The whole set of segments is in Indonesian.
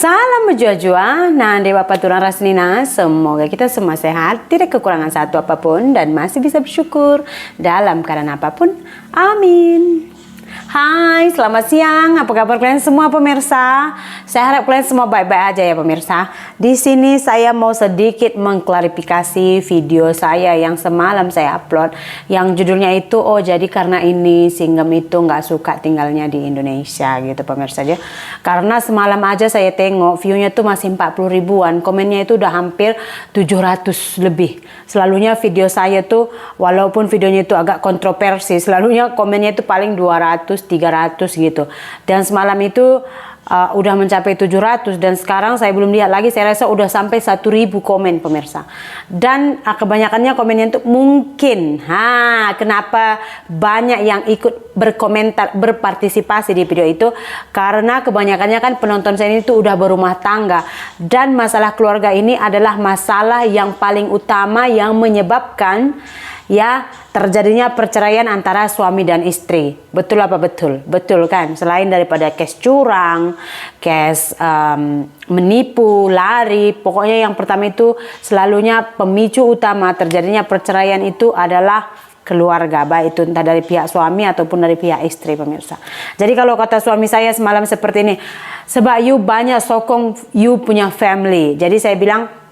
Salam berjua-jua, Nande Bapak Turan Rasnina. Semoga kita semua sehat, tidak kekurangan satu apapun, dan masih bisa bersyukur dalam keadaan apapun. Amin. Hai, selamat siang. Apa kabar kalian semua pemirsa? Saya harap kalian semua baik-baik aja ya pemirsa. Di sini saya mau sedikit mengklarifikasi video saya yang semalam saya upload, yang judulnya itu jadi karena ini Singgem itu nggak suka tinggalnya di Indonesia gitu pemirsa aja. Karena semalam aja saya tengok viewnya tuh masih 40 ribuan, komennya itu udah hampir 700 lebih. Selalunya video saya tuh walaupun videonya itu agak kontroversi, selalunya komennya itu paling 200 300 gitu, dan semalam itu udah mencapai 700, dan sekarang saya belum lihat lagi, saya rasa udah sampai 1000 komen pemirsa. Dan kebanyakannya komennya itu mungkin kenapa banyak yang ikut berkomentar, berpartisipasi di video itu, karena kebanyakannya kan penonton saya ini tuh udah berumah tangga, dan masalah keluarga ini adalah masalah yang paling utama yang menyebabkan terjadinya perceraian antara suami dan istri. Betul apa betul? Betul kan? Selain daripada case curang, case menipu, lari, pokoknya yang pertama itu selalunya pemicu utama terjadinya perceraian itu adalah keluarga, baik itu entah dari pihak suami ataupun dari pihak istri pemirsa. Jadi kalau kata suami saya semalam seperti ini, sebab you banyak sokong you punya family. Jadi saya bilang,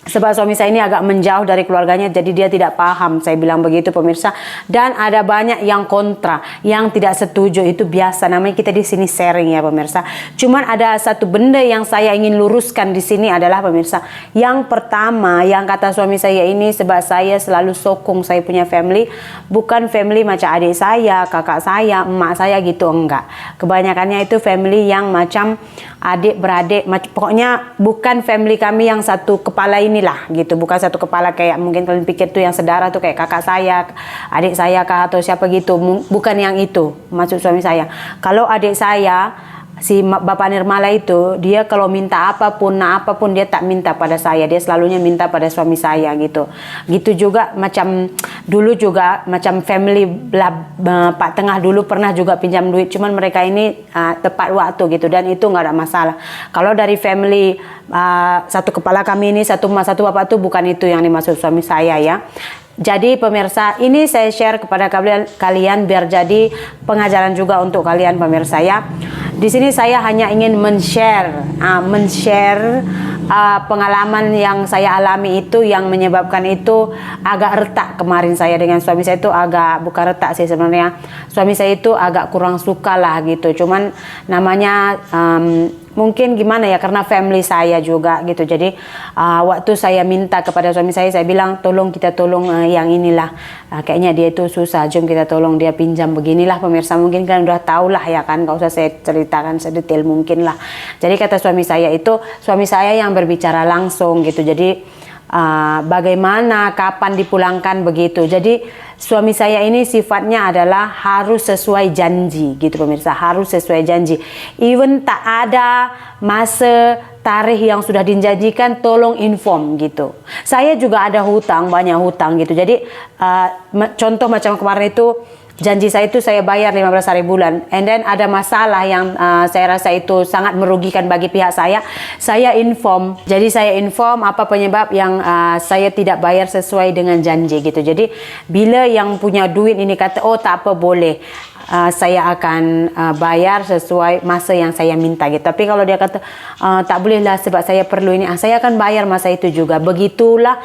sebab suami saya ini agak menjauh dari keluarganya, jadi dia tidak paham, saya bilang begitu pemirsa. Dan ada banyak yang kontra, yang tidak setuju, itu biasa, namanya kita di sini sharing ya pemirsa. Cuman ada satu benda yang saya ingin luruskan di sini adalah pemirsa, yang pertama yang kata suami saya ini, sebab saya selalu sokong saya punya family, bukan family macam adik saya, kakak saya, emak saya gitu, enggak. Kebanyakannya itu family yang macam adik beradik, pokoknya bukan family kami yang satu kepala inilah gitu, bukan satu kepala kayak mungkin kalian pikir tuh yang saudara tuh kayak kakak saya, adik saya kah atau siapa gitu, bukan yang itu maksud suami saya. Kalau adik saya, si Bapak Nirmala itu, dia kalau minta apapun dia tak minta pada saya, dia selalunya minta pada suami saya gitu. Gitu juga macam dulu juga macam family Pak Tengah dulu pernah juga pinjam duit, cuman mereka ini tepat waktu gitu, dan itu nggak ada masalah. Kalau dari family satu kepala kami ini, satu emak satu bapak tuh bukan itu yang dimaksud suami saya ya. Jadi pemirsa, ini saya share kepada kalian biar jadi pengajaran juga untuk kalian pemirsa ya. Di sini saya hanya ingin men-share pengalaman yang saya alami itu, yang menyebabkan itu agak retak kemarin saya dengan suami saya itu, agak bukan retak sih sebenarnya. Suami saya itu agak kurang suka lah gitu. Cuman namanya mungkin gimana ya, karena family saya juga gitu. Jadi waktu saya minta kepada suami saya bilang tolong kita tolong yang inilah, kayaknya dia itu susah, jom kita tolong dia pinjam beginilah pemirsa. Mungkin kan udah tahu lah ya kan, gak usah saya ceritakan sedetail mungkin lah. Jadi kata suami saya itu, suami saya yang berbicara langsung gitu. Jadi bagaimana, kapan dipulangkan begitu. Jadi suami saya ini sifatnya adalah harus sesuai janji gitu pemirsa, harus sesuai janji. Even tak ada masa tarikh yang sudah dijanjikan, tolong inform gitu. Saya juga ada hutang, banyak hutang gitu. Jadi contoh macam kemarin itu, janji saya itu saya bayar 15 hari bulan, and then ada masalah yang saya rasa itu sangat merugikan bagi pihak saya inform. Jadi saya inform apa penyebab yang saya tidak bayar sesuai dengan janji gitu. Jadi bila yang punya duit ini kata, oh tak apa boleh, saya akan bayar sesuai masa yang saya minta gitu. Tapi kalau dia kata tak boleh lah sebab saya perlu ini, saya akan bayar masa itu juga. Begitulah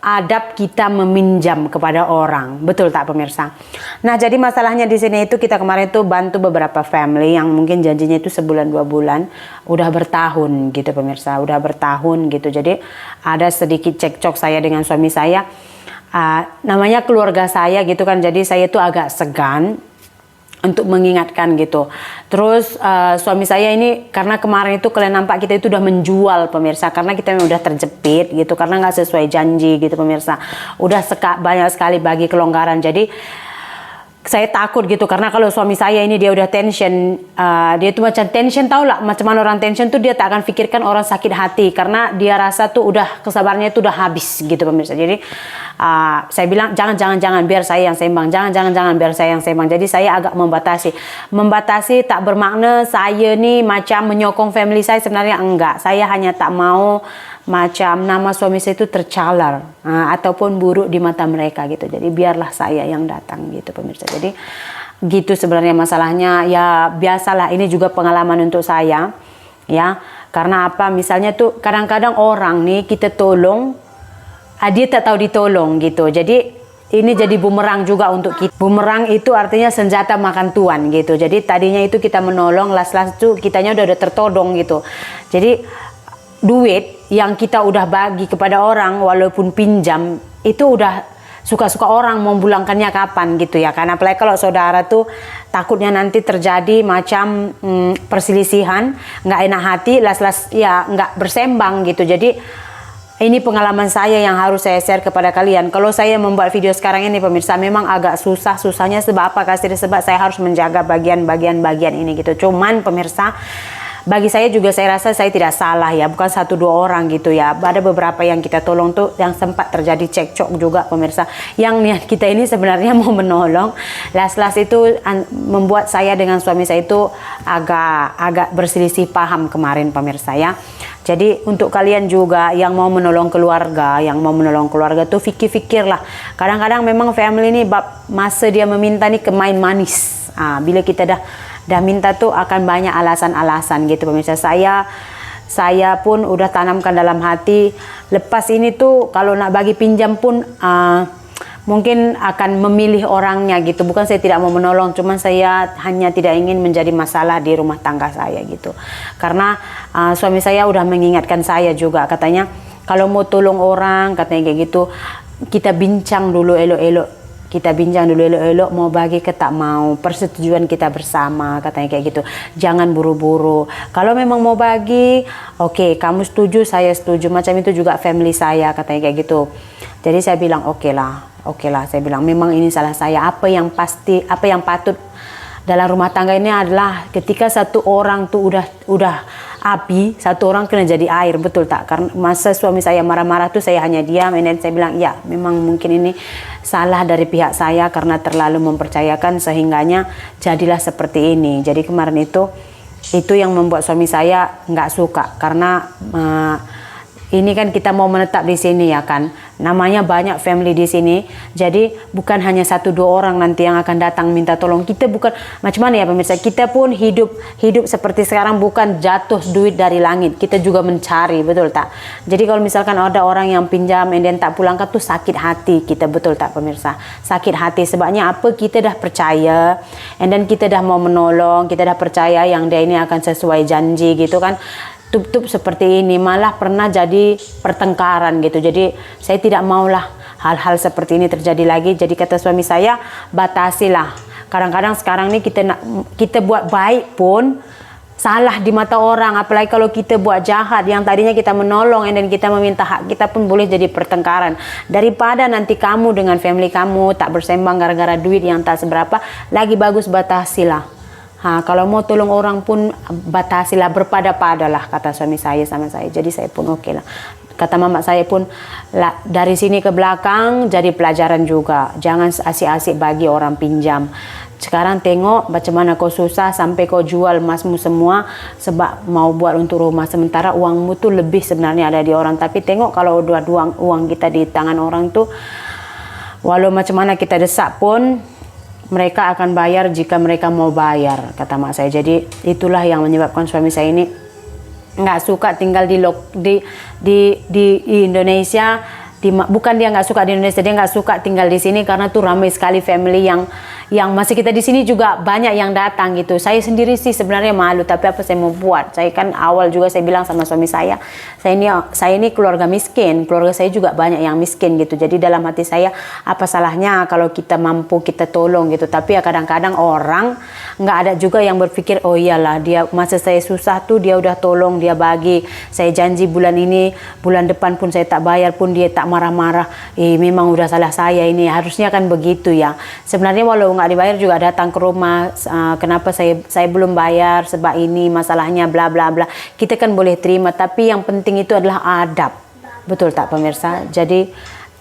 adab kita meminjam kepada orang, betul tak pemirsa? Nah, jadi masalahnya di sini itu, kita kemarin itu bantu beberapa family yang mungkin janjinya itu sebulan 2 bulan, udah bertahun gitu pemirsa, udah bertahun gitu. Jadi ada sedikit cekcok saya dengan suami saya, namanya keluarga saya gitu kan, jadi saya itu agak segan untuk mengingatkan gitu. Terus suami saya ini, karena kemarin itu kalian nampak kita itu udah menjual pemirsa, karena kita udah terjepit gitu, karena nggak sesuai janji gitu pemirsa. Udah banyak sekali bagi kelonggaran. Jadi saya takut gitu, karena kalau suami saya ini dia udah tension, dia tuh macam tension, tau lah macam mana orang tension tuh, dia tak akan pikirkan orang sakit hati karena dia rasa tuh udah kesabarannya tuh udah habis gitu pemirsa. Jadi saya bilang jangan biar saya yang seimbang, jangan biar saya yang seimbang. Jadi saya agak membatasi tak bermakna saya nih macam menyokong family saya, sebenarnya enggak. Saya hanya tak mau macam nama suami saya itu tercalar ataupun buruk di mata mereka gitu. Jadi biarlah saya yang datang gitu pemirsa. Jadi gitu sebenarnya masalahnya. Ya biasalah, ini juga pengalaman untuk saya ya. Karena apa, misalnya tuh kadang-kadang orang nih kita tolong, dia tak tahu ditolong gitu. Jadi ini jadi bumerang juga untuk kita. Bumerang itu artinya senjata makan tuan gitu. Jadi tadinya itu kita menolong, las-las tuh kitanya udah tertodong gitu. Jadi duit yang kita udah bagi kepada orang walaupun pinjam itu udah suka-suka orang mau pulangkannya kapan gitu ya. Karena apalagi kalau saudara tuh takutnya nanti terjadi macam perselisihan, nggak enak hati, las-las ya nggak bersembang gitu. Jadi ini pengalaman saya yang harus saya share kepada kalian. Kalau saya membuat video sekarang ini pemirsa memang agak susahnya sebab apa? Sebab saya harus menjaga bagian ini gitu. Cuman pemirsa, bagi saya juga saya rasa saya tidak salah ya, bukan 1-2 orang gitu ya. Ada beberapa yang kita tolong tuh yang sempat terjadi cekcok juga pemirsa. Yang niat kita ini sebenarnya mau menolong, las-las itu membuat saya dengan suami saya itu agak berselisih paham kemarin pemirsa ya. Jadi untuk kalian juga yang mau menolong keluarga, tuh fikir-fikirlah. Kadang-kadang memang family ini masa dia meminta nih kemain manis. Bila kita dah minta tuh akan banyak alasan-alasan gitu pemirsa. Saya pun udah tanamkan dalam hati, lepas ini tuh kalau nak bagi pinjam pun mungkin akan memilih orangnya gitu. Bukan saya tidak mau menolong, cuman saya hanya tidak ingin menjadi masalah di rumah tangga saya gitu. Karena suami saya udah mengingatkan saya juga, katanya kalau mau tolong orang katanya kayak gitu, kita bincang dulu elok-elok. Mau bagi ke tak mau, persetujuan kita bersama katanya kayak gitu. Jangan buru-buru. Kalau memang mau bagi, oke, kamu setuju, saya setuju. Macam itu juga family saya katanya kayak gitu. Jadi saya bilang oke lah. Saya bilang memang ini salah saya. Apa yang patut dalam rumah tangga ini adalah ketika satu orang tuh udah api, satu orang kena jadi air, betul tak? Karena masa suami saya marah-marah tuh saya hanya diam, dan saya bilang ya memang mungkin ini salah dari pihak saya karena terlalu mempercayakan sehingganya jadilah seperti ini. Jadi kemarin itu yang membuat suami saya nggak suka karena ini kan kita mau menetap di sini ya kan, namanya banyak family di sini. Jadi bukan hanya 1-2 orang nanti yang akan datang minta tolong. Kita bukan macam mana ya pemirsa, kita pun hidup seperti sekarang bukan jatuh duit dari langit. Kita juga mencari, betul tak? Jadi kalau misalkan ada orang yang pinjam dan tak pulangkan tuh sakit hati kita, betul tak pemirsa? Sakit hati sebabnya apa? Kita dah percaya, dan kita dah mau menolong, kita dah percaya yang dia ini akan sesuai janji gitu kan. Tup seperti ini malah pernah jadi pertengkaran gitu. Jadi saya tidak maulah hal-hal seperti ini terjadi lagi. Jadi kata suami saya, batasilah. Kadang-kadang sekarang ini kita buat baik pun salah di mata orang, apalagi kalau kita buat jahat yang tadinya kita menolong dan kita meminta hak kita pun boleh jadi pertengkaran. Daripada nanti kamu dengan family kamu tak bersembang gara-gara duit yang tak seberapa, lagi bagus batasilah. Kalau mau tolong orang pun batasilah, berpada-padalah kata suami saya sama saya. Jadi saya pun oke lah. Kata mama saya pun dari sini ke belakang jadi pelajaran juga. Jangan asik-asik bagi orang pinjam. Sekarang tengok bagaimana kau susah sampai kau jual emasmu semua sebab mau buat untuk rumah. Sementara uangmu tuh lebih sebenarnya ada di orang. Tapi tengok kalau udah uang kita di tangan orang tuh, walau macam mana kita desak pun mereka akan bayar jika mereka mau bayar, kata mak saya. Jadi itulah yang menyebabkan suami saya ini nggak suka tinggal di Indonesia. Bukan dia nggak suka di Indonesia, dia nggak suka tinggal di sini karena tuh ramai sekali family yang masih kita di sini juga banyak yang datang gitu. Saya sendiri sih sebenarnya malu, tapi apa saya mau buat? Saya kan awal juga saya bilang sama suami saya ini keluarga miskin, keluarga saya juga banyak yang miskin gitu. Jadi dalam hati saya, apa salahnya kalau kita mampu kita tolong gitu. Tapi ya kadang-kadang orang nggak ada juga yang berpikir, oh iyalah dia masa saya susah tuh dia udah tolong, dia bagi. Saya janji bulan ini, bulan depan pun saya tak bayar pun dia tak marah-marah, memang udah salah saya ini, harusnya kan begitu ya. Sebenarnya walau nggak dibayar juga datang ke rumah, kenapa saya belum bayar, sebab ini masalahnya bla bla bla. Kita kan boleh terima, tapi yang penting itu adalah adab. Betul tak pemirsa? Jadi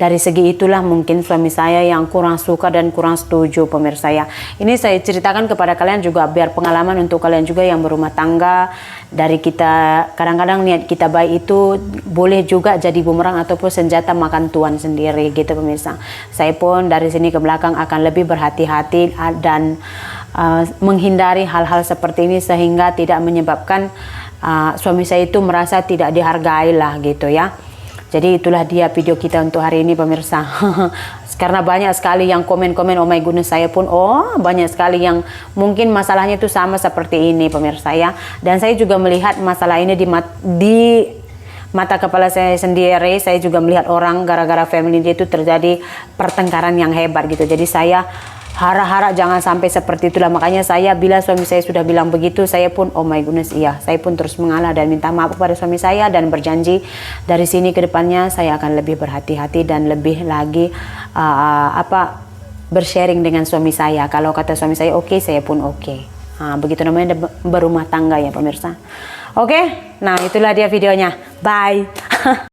dari segi itulah mungkin suami saya yang kurang suka dan kurang setuju pemirsa ya. Ini saya ceritakan kepada kalian juga biar pengalaman untuk kalian juga yang berumah tangga. Dari kita kadang-kadang niat kita baik itu boleh juga jadi bumerang ataupun senjata makan tuan sendiri gitu pemirsa. Saya pun dari sini ke belakang akan lebih berhati-hati dan menghindari hal-hal seperti ini sehingga tidak menyebabkan suami saya itu merasa tidak dihargai lah gitu ya. Jadi itulah dia video kita untuk hari ini pemirsa. Karena banyak sekali yang komen-komen, oh my goodness, saya pun banyak sekali yang mungkin masalahnya itu sama seperti ini pemirsa ya. Dan saya juga melihat masalah ini di mata kepala saya sendiri. Saya juga melihat orang gara-gara family dia itu terjadi pertengkaran yang hebat gitu. Jadi saya harap-harap jangan sampai seperti itulah. Makanya saya bila suami saya sudah bilang begitu, saya pun oh my goodness iya, saya pun terus mengalah dan minta maaf kepada suami saya dan berjanji dari sini ke depannya saya akan lebih berhati-hati dan lebih lagi bersharing dengan suami saya. Kalau kata suami saya oke, saya pun oke. Begitu namanya berumah tangga ya pemirsa. Oke, nah itulah dia videonya. Bye.